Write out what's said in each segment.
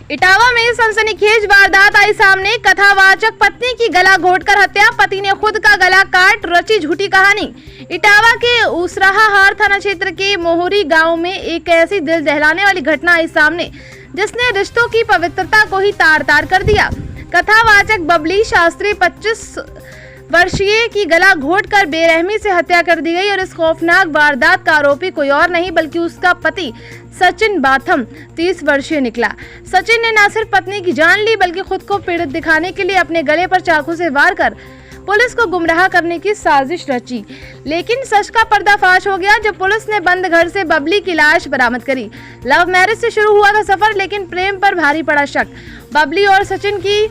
इटावा में सनसनीखेज वारदात आई सामने। कथावाचक पत्नी की गला घोंटकर हत्या, पति ने खुद का गला काट रची झूठी कहानी। इटावा के उसराहार थाना क्षेत्र के मोहरी गांव में एक ऐसी दिल दहलाने वाली घटना आई सामने जिसने रिश्तों की पवित्रता को ही तार तार कर दिया। कथावाचक बबली शास्त्री 25 वर्षीय की गला घोंटकर बेरहमी से हत्या कर दी गई और इस खौफनाक वारदात का आरोपी कोई और नहीं बल्कि उसका पति सचिन बाथम 30 वर्षीय निकला। सचिन ने न सिर्फ पत्नी की जान ली बल्कि खुद को पीड़ित दिखाने के लिए अपने गले पर चाकू से वार कर पुलिस को गुमराह करने की साजिश रची। लेकिन सच का पर्दाफाश हो गया जब पुलिस ने बंद घर से बबली की लाश बरामद करी। लव मैरिज से शुरू हुआ था सफर, लेकिन प्रेम पर भारी पड़ा शक। बबली और सचिन की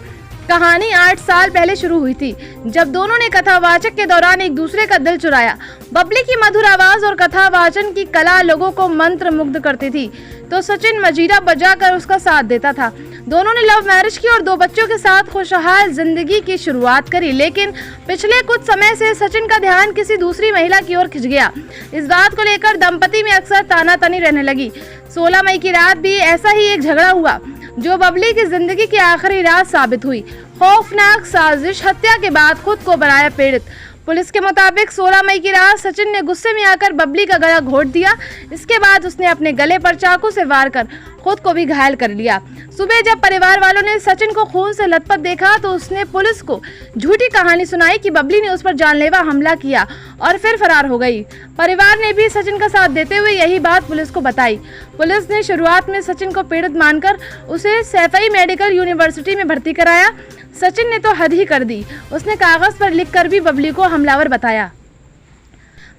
कहानी 8 साल पहले शुरू हुई थी जब दोनों ने कथावाचक के दौरान एक दूसरे का दिल चुराया। बबली की मधुर आवाज और कथावाचन की कला लोगों को मंत्र मुग्ध करती थी तो सचिन मजीरा बजाकर उसका साथ देता था। दोनों ने लव मैरिज की और 2 बच्चों के साथ खुशहाल जिंदगी की शुरुआत करी। लेकिन पिछले कुछ समय से सचिन का ध्यान किसी दूसरी महिला की ओर खिंच गया। इस बात को लेकर दंपति में अक्सर तानातनी रहने लगी। 16 मई की रात भी ऐसा ही एक झगड़ा हुआ जो बबली की जिंदगी की आखिरी रात साबित हुई। खौफनाक साजिश, हत्या के बाद खुद को बनाया पीड़ित। पुलिस के मुताबिक 16 मई की रात सचिन ने गुस्से में आकर बबली का गला घोंट दिया। इसके बाद उसने अपने गले पर चाकू से वार कर खुद को भी घायल कर लिया। सुबह जब परिवार वालों ने सचिन को खून से लथपथ देखा तो उसने पुलिस को झूठी कहानी सुनाई कि बबली ने उस पर जानलेवा हमला किया और फिर फरार हो गई। परिवार ने भी सचिन का साथ देते हुए यही बात पुलिस को बताई। पुलिस ने शुरुआत में सचिन को पीड़ित मानकर उसे सैफई मेडिकल यूनिवर्सिटी में भर्ती कराया। सचिन ने तो हद ही कर दी, उसने कागज पर लिखकर भी बबली को हमलावर बताया।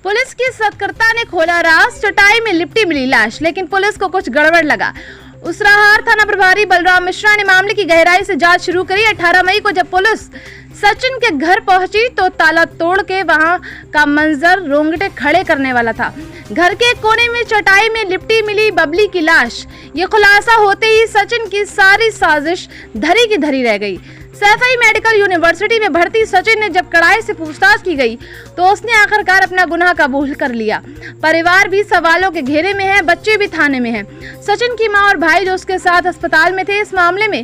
पुलिस की सतर्कता ने खोला राज, चटाई में लिपटी मिली लाश, लेकिन पुलिस को कुछ गड़बड़ लगा। उसराहार थाना प्रभारी बलराम मिश्रा ने मामले की गहराई से जांच शुरू करी। 18 मई को जब पुलिस सचिन के घर पहुंची तो ताला तोड़ के वहां का मंजर रोंगटे खड़े करने वाला था। घर के कोने में चटाई में लिपटी मिली बबली की लाश। ये खुलासा होते ही सचिन की सारी साजिश धरी की धरी रह गई। सैफई मेडिकल यूनिवर्सिटी में भर्ती सचिन ने जब कड़ाई से पूछताछ की गई तो उसने आखिरकार अपना गुनाह कबूल कर लिया। परिवार भी सवालों के घेरे में है, बच्चे भी थाने में हैं। सचिन की मां और भाई जो उसके साथ अस्पताल में थे, इस मामले में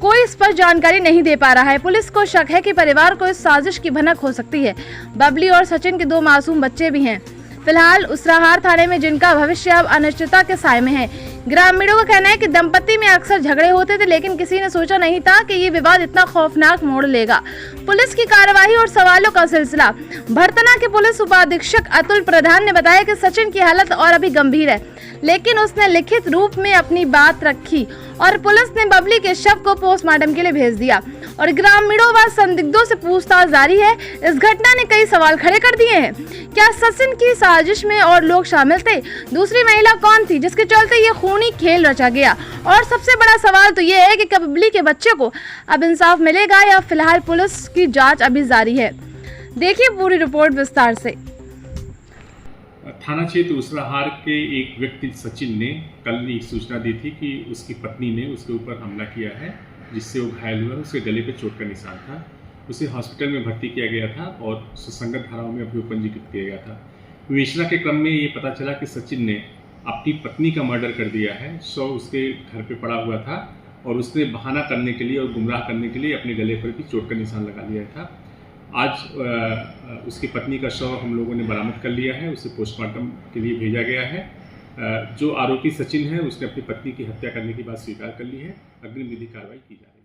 कोई स्पष्ट जानकारी नहीं दे पा रहा है। पुलिस को शक है कि परिवार को इस साजिश की भनक हो सकती है। बबली और सचिन के 2 मासूम बच्चे भी हैं। फिलहाल उसराहार थाने में जिनका भविष्य अब अनिश्चितता के साए में है। ग्रामीणों का कहना है कि दंपति में अक्सर झगड़े होते थे, लेकिन किसी ने सोचा नहीं था कि ये विवाद इतना खौफनाक मोड़ लेगा। पुलिस की कार्रवाई और सवालों का सिलसिला। भरतना के पुलिस उपाधीक्षक अतुल प्रधान ने बताया कि सचिन की हालत और अभी गंभीर है, लेकिन उसने लिखित रूप में अपनी बात रखी और पुलिस ने बबली के शव को पोस्टमार्टम के लिए भेज दिया और ग्रामीणों व संदिग्धों से पूछताछ जारी है। इस घटना ने कई सवाल खड़े कर दिए हैं। क्या सचिन की साजिश में और लोग शामिल थे? दूसरी महिला कौन थी जिसके चलते ये खूनी खेल रचा गया? और सबसे बड़ा सवाल तो ये है कि बबली के बच्चे को अब इंसाफ मिलेगा या फिलहाल पुलिस की जांच अभी जारी है। देखिए पूरी रिपोर्ट विस्तार से। थाना क्षेत्र उसराहार के एक व्यक्ति सचिन ने कल एक सूचना दी थी कि उसकी पत्नी ने उसके ऊपर हमला किया है, जिससे वो घायल हुआ। उसके गले पे चोट का निशान था। उसे हॉस्पिटल में भर्ती किया गया था और सुसंगत धाराओं में अभी पंजीकृत किया गया था। विवेचना के क्रम में ये पता चला कि सचिन ने अपनी पत्नी का मर्डर कर दिया है। शव उसके घर पे पड़ा हुआ था और उसने बहाना करने के लिए और गुमराह करने के लिए अपने गले पर भी चोट का निशान लगा लिया था। आज उसकी पत्नी का शव हम लोगों ने बरामद कर लिया है, उसे पोस्टमार्टम के लिए भेजा गया है। जो आरोपी सचिन है उसने अपनी पत्नी की हत्या करने की बात स्वीकार कर ली है। अग्रिम विधि कार्रवाई की जा रही है।